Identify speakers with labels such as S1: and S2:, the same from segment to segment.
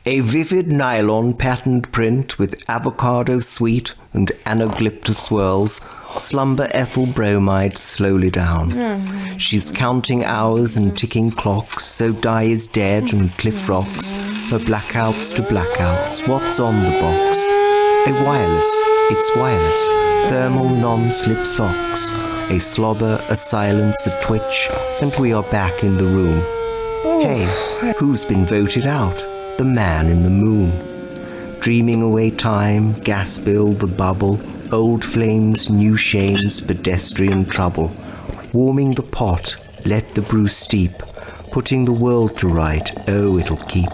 S1: A vivid nylon patterned print with avocado sweet and anaglyptus swirls slumber Ethyl Bromide slowly down. She's counting hours and ticking clocks, so Di is dead and Cliff rocks, her blackouts to blackouts. What's on the box? A wireless, it's wireless, thermal non-slip socks. A slobber, a silence, a twitch, and we are back in the room. Hey, who's been voted out? The man in the moon. Dreaming away time, gas bill, the bubble, old flames, new shames, pedestrian trouble. Warming the pot, let the brew steep. Putting the world to right, oh, it'll keep.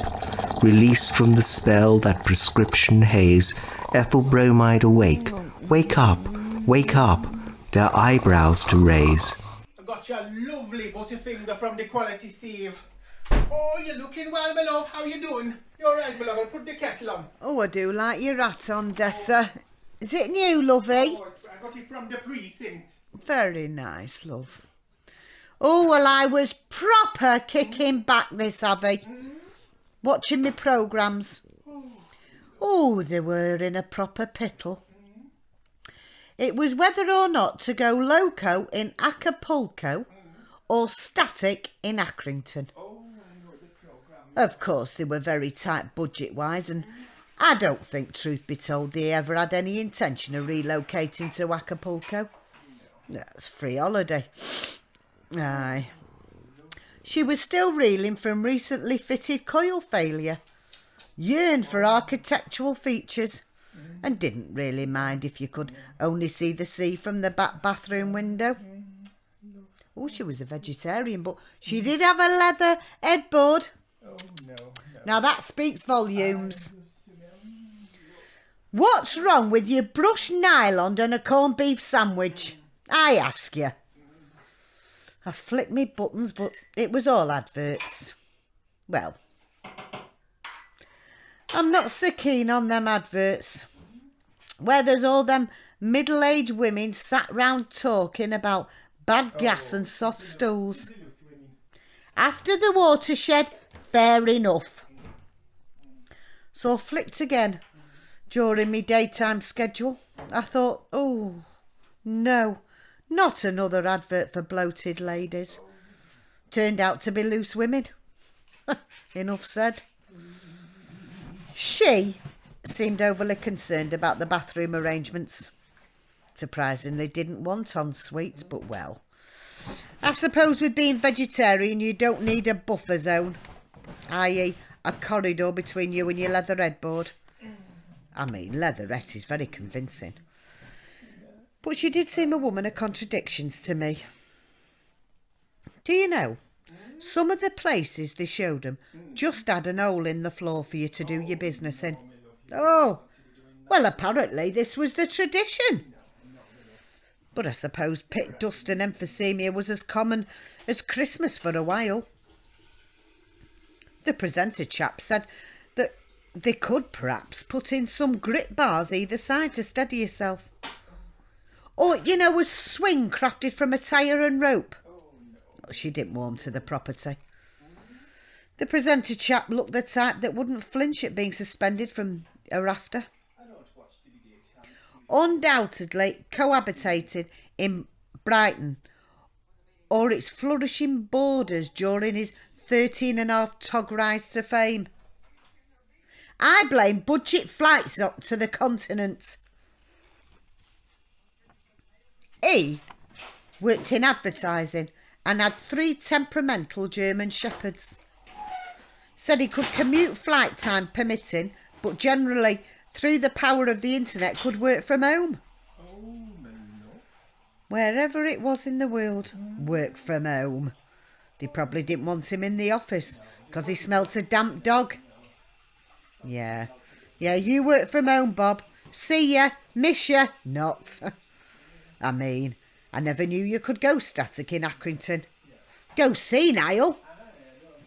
S1: Released from the spell, that prescription haze. Ethyl Bromide awake. Wake up, wake up. Their eyebrows to raise.
S2: I got your lovely butterfinger from the Quality Steve. Oh, you're looking well, my love. How you doing? You're right, my love. I'll put the kettle on.
S3: Oh, I do like your hat on, Dessa. Is it new, lovey?
S2: Oh, I got it from the precinct.
S3: Very nice, love. Oh, well, I was proper kicking back this, Avi. Watching my programmes. Oh, they were in a proper pickle. It was whether or not to go loco in Acapulco or static in Accrington. Of course, they were very tight budget-wise, and I don't think, truth be told, they ever had any intention of relocating to Acapulco. That's free holiday. Aye. She was still reeling from recently fitted coil failure, yearned for architectural features, and didn't really mind if you could only see the sea from the back bathroom window. Oh, she was a vegetarian, but she did have a leather headboard. Now that speaks volumes. What's wrong with your brushed nylon and a corned beef sandwich? I ask you. I flicked me buttons, but it was all adverts. Well, I'm not so keen on them adverts, where there's all them middle-aged women sat round talking about bad gas and soft stools. After the watershed, fair enough. So I flicked again during my daytime schedule. I thought, oh, no, not another advert for bloated ladies. Turned out to be loose women. Enough said. She seemed overly concerned about the bathroom arrangements. Surprisingly didn't want en-suites, but well, I suppose with being vegetarian you don't need a buffer zone, i.e. a corridor between you and your leather headboard. I mean, leatherette is very convincing. But she did seem a woman of contradictions to me. Do you know, some of the places they showed them just had an hole in the floor for you to do your business in. Oh, well, apparently this was the tradition. But I suppose pit dust and emphysema was as common as Christmas for a while. The presenter chap said that they could perhaps put in some grip bars either side to steady yourself. Or, you know, a swing crafted from a tyre and rope. She didn't warm to the property. The presenter chap looked the type that wouldn't flinch at being suspended from a rafter. Undoubtedly cohabitated in Brighton or its flourishing borders during his 13.5 tog rise to fame. I blame budget flights up to the continent. He worked in advertising and had 3 temperamental German shepherds. Said he could commute flight time permitting, but generally through the power of the internet could work from home. Wherever it was in the world, work from home. They probably didn't want him in the office because he smelt a damp dog. Yeah, you work from home, Bob. See ya, miss ya, not. I mean, I never knew you could go static in Accrington. Go senile,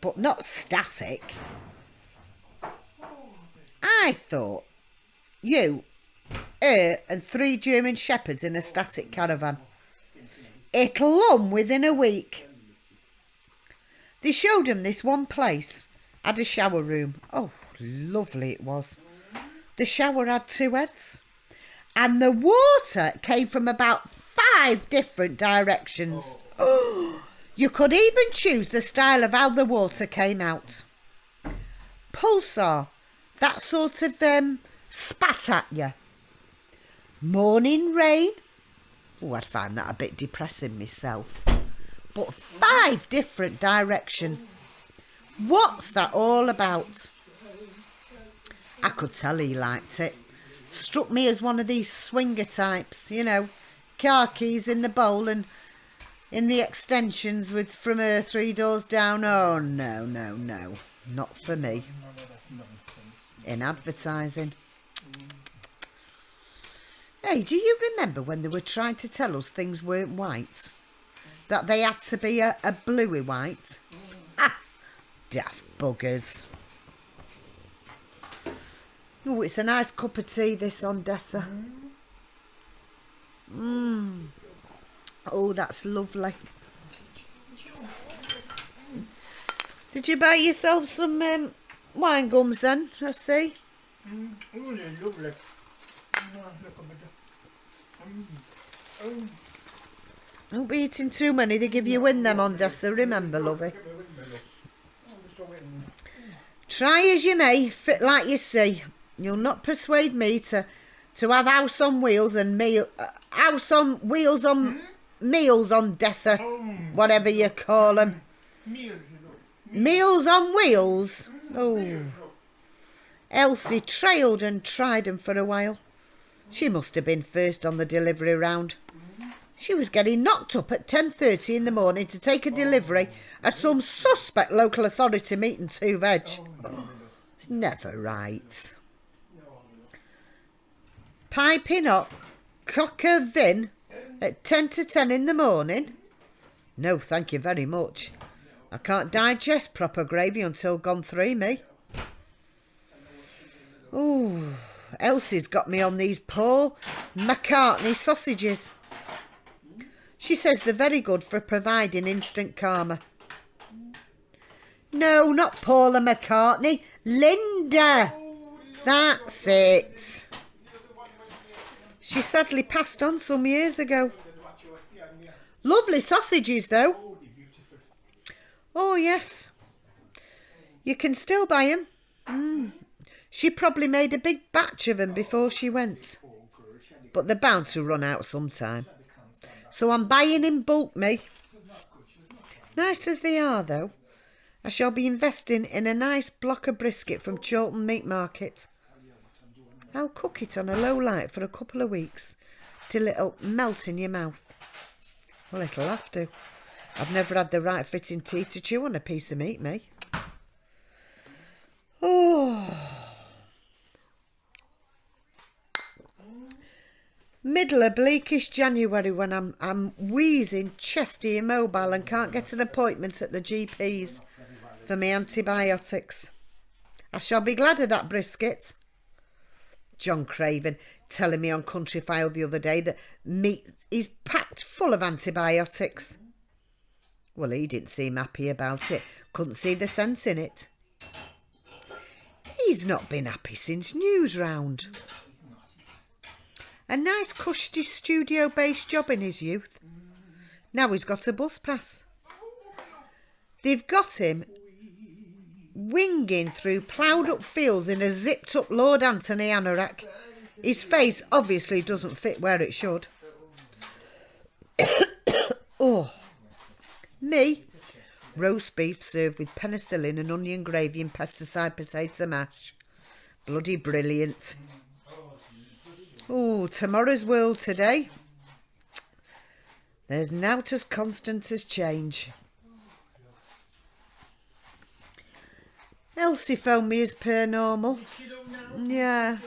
S3: but not static. I thought you, her and 3 German shepherds in a static caravan. It'll hum within a week. They showed him this one place, had a shower room. Oh, lovely it was. The shower had 2 heads. And the water came from about 5 different directions. You could even choose the style of how the water came out. Pulsar, that sort of spat at you. Morning rain. Oh, I'd find that a bit depressing myself. But 5 different directions. What's that all about? I could tell he liked it. Struck me as one of these swinger types, you know, car keys in the bowl and in the extensions with From Her 3 Doors Down. Oh, no, no, no. Not for me. In advertising. Hey, do you remember when they were trying to tell us things weren't white? That they had to be a bluey white? Ah, daft buggers. Oh, it's a nice cup of tea, this, on Dessa. Oh, that's lovely. Did you buy yourself some wine gums then, I see?
S2: Oh, they're lovely.
S3: Don't be eating too many, they give you in them on Dessa, remember, lovey. Try as you may, fit like you see. You'll not persuade me to have house on wheels and house on wheels on meals on Dessa, whatever you call them. Meals on wheels. Oh, Elsie trailed and tried them for a while. She must have been first on the delivery round. She was getting knocked up at 10:30 in the morning to take a delivery at some suspect local authority meeting 2 veg. It's never right. Piping up cocker vin at 10 to 10 in the morning? No, thank you very much. I can't digest proper gravy until gone 3, me. Ooh, Elsie's got me on these Paul McCartney sausages. She says they're very good for providing instant karma. No, not Paula McCartney. Linda. That's it. She sadly passed on some years ago. Lovely sausages, though. Oh, yes. You can still buy them. She probably made a big batch of them before she went. But they're bound to run out sometime. So I'm buying in bulk, me. Nice as they are, though, I shall be investing in a nice block of brisket from Chorlton Meat Market. I'll cook it on a low light for a couple of weeks till it'll melt in your mouth. Well, it'll have to. I've never had the right fitting teeth to chew on a piece of meat, me. Oh. Middle of bleakish January when I'm wheezing, chesty, immobile and can't get an appointment at the GP's for my antibiotics. I shall be glad of that brisket. John Craven telling me on Country File the other day that meat is packed full of antibiotics. Well, he didn't seem happy about it. Couldn't see the sense in it. He's not been happy since News Round. A nice cushy studio-based job in his youth. Now he's got a bus pass. They've got him winging through ploughed-up fields in a zipped-up Lord Anthony anorak. His face obviously doesn't fit where it should. Oh, me, roast beef served with penicillin and onion gravy and pesticide potato mash. Bloody brilliant. Oh, tomorrow's world today. There's nought as constant as change. Elsie phoned me as per normal. Yeah.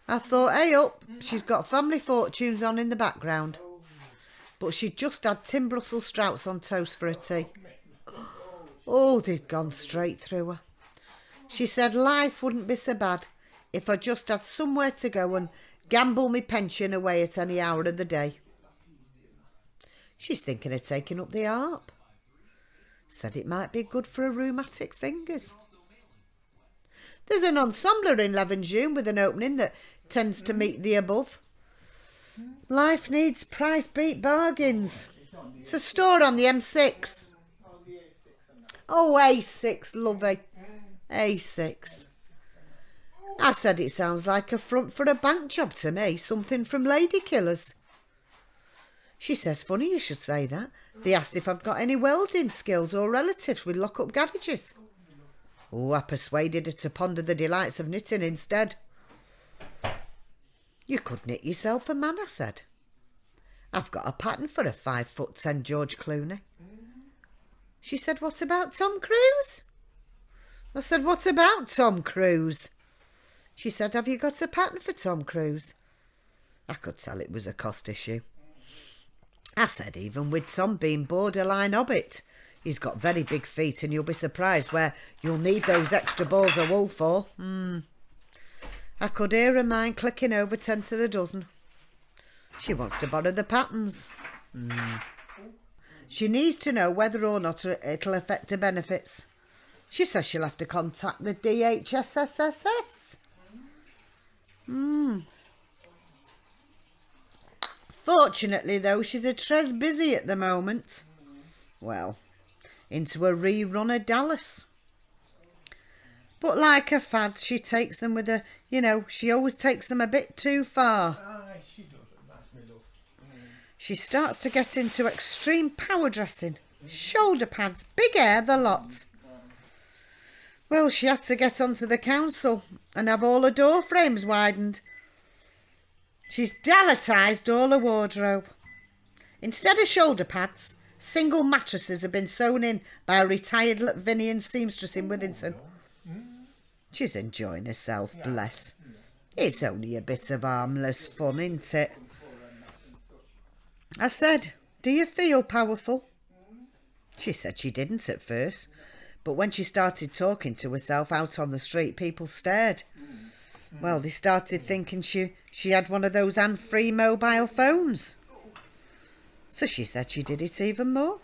S3: I thought, hey up, she's got Family Fortunes on in the background. But she'd just had tin Brussels sprouts on toast for her tea. Oh, they'd gone straight through her. She said life wouldn't be so bad if I just had somewhere to go and gamble my pension away at any hour of the day. She's thinking of taking up the harp. Said it might be good for her rheumatic fingers. There's an ensembler in Levenshulme with an opening that tends to meet the above. Life needs price beat bargains. It's a store on the M6. Oh, A6, lovey. A6. I said it sounds like a front for a bank job to me. Something from Lady Killers. She says, funny you should say that. They asked if I've got any welding skills or relatives with lock-up garages. Oh, I persuaded her to ponder the delights of knitting instead. You could knit yourself a man, I said. I've got a pattern for a 5'10" George Clooney. She said, what about Tom Cruise? I said, what about Tom Cruise? She said, have you got a pattern for Tom Cruise? I could tell it was a cost issue. I said, even with Tom being borderline hobbit, he's got very big feet and you'll be surprised where you'll need those extra balls of wool for. I could hear her mind clicking over 10 to the dozen. She wants to borrow the patterns. She needs to know whether or not it'll affect her benefits. She says she'll have to contact the DHSSSS. Fortunately, though, she's a tres busy at the moment. Well, into a rerun of Dallas. But like a fad, she takes them with a, she always takes them a bit too far.
S2: She doesn't, that's my love.
S3: She starts to get into extreme power dressing. Shoulder pads, big hair, the lot. Well, she had to get onto the council and have all her door frames widened. She's Dalletised all her wardrobe. Instead of shoulder pads, single mattresses have been sewn in by a retired Latvinian seamstress in Withington. She's enjoying herself, bless. It's only a bit of harmless fun, isn't it? I said, do you feel powerful? She said she didn't at first, but when she started talking to herself out on the street, people stared. Well, they started thinking she had one of those hand-free mobile phones. So she said she did it even more.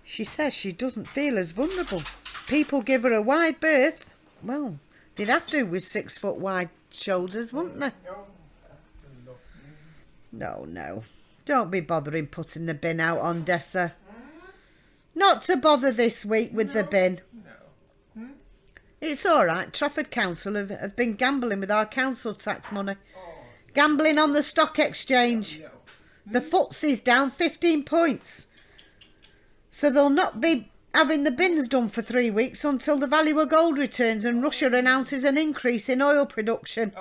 S3: She says she doesn't feel as vulnerable. People give her a wide berth. Well, they'd have to with 6 foot wide shoulders, wouldn't they? No. Don't be bothering putting the bin out on Dessa. Not to bother this week with the bin. It's all right. Trafford Council have been gambling with our council tax money. Gambling on the stock exchange. The FTSE's down 15 points. So they'll not be having the bins done for 3 weeks until the value of gold returns and Russia announces an increase in oil production.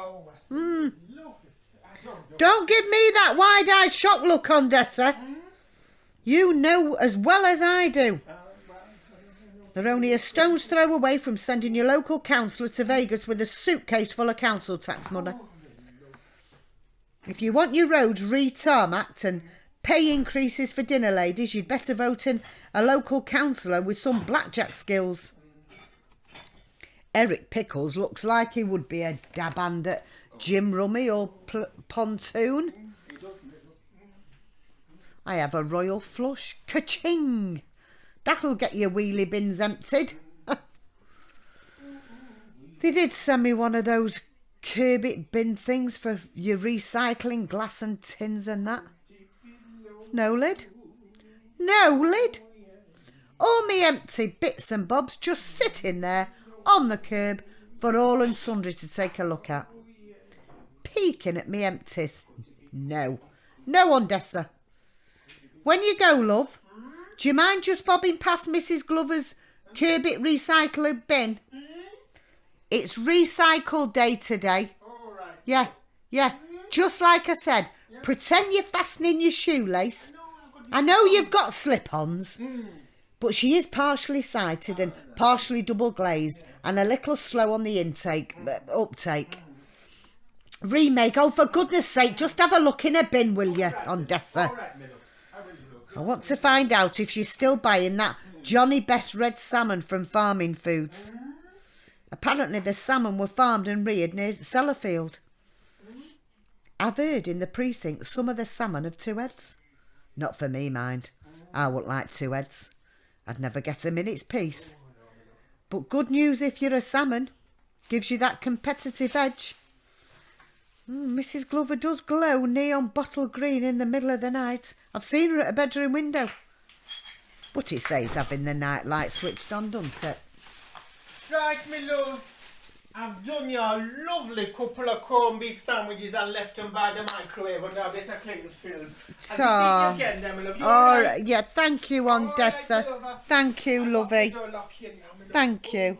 S3: Don't give me that wide-eyed shock look on, Dessa. You know as well as I do. They're only a stone's throw away from sending your local councillor to Vegas with a suitcase full of council tax money. If you want your roads re-tarmacked and pay increases for dinner ladies, you'd better vote in a local councillor with some blackjack skills. Eric Pickles looks like he would be a dab hand at Jim Rummy or Pontoon. I have a royal flush. Ka-ching! That'll get your wheelie bins emptied. They did send me one of those curb it bin things for your recycling glass and tins and that. No lid. No lid. All me empty bits and bobs just sitting there on the curb for all and sundry to take a look at. Peeking at me empties. No. No on Dessa. When you go, love, do you mind just bobbing past Mrs. Glover's curb it recycler bin? It's recycle day today. Yeah. Just like I said, pretend you're fastening your shoelace. I know you've got slip-ons, but she is partially sighted and partially double glazed and a little slow on the uptake. Remake, oh for goodness sake, just have a look in her bin, will you, on Dessa? I want to find out if she's still buying that Johnny Best red salmon from Farming Foods. Apparently the salmon were farmed and reared near Sellafield. I've heard in the precinct some of the salmon have 2 heads. Not for me, mind. I wouldn't like 2 heads. I'd never get a minute's peace. But good news if you're a salmon. Gives you that competitive edge. Mrs. Glover does glow neon bottle green in the middle of the night. I've seen her at a bedroom window. But it saves having the night light switched on, doesn't it?
S2: Right, me love. I've done you a lovely couple of corned beef sandwiches and left them by the microwave and now better clean film.
S3: So,
S2: I'll see you again, then, my love. You
S3: all right, yeah, thank you,
S2: All right,
S3: Ondessa.
S2: my lover.
S3: Thank you, lovey.
S2: I'll lock you now, my love.
S3: Thank you.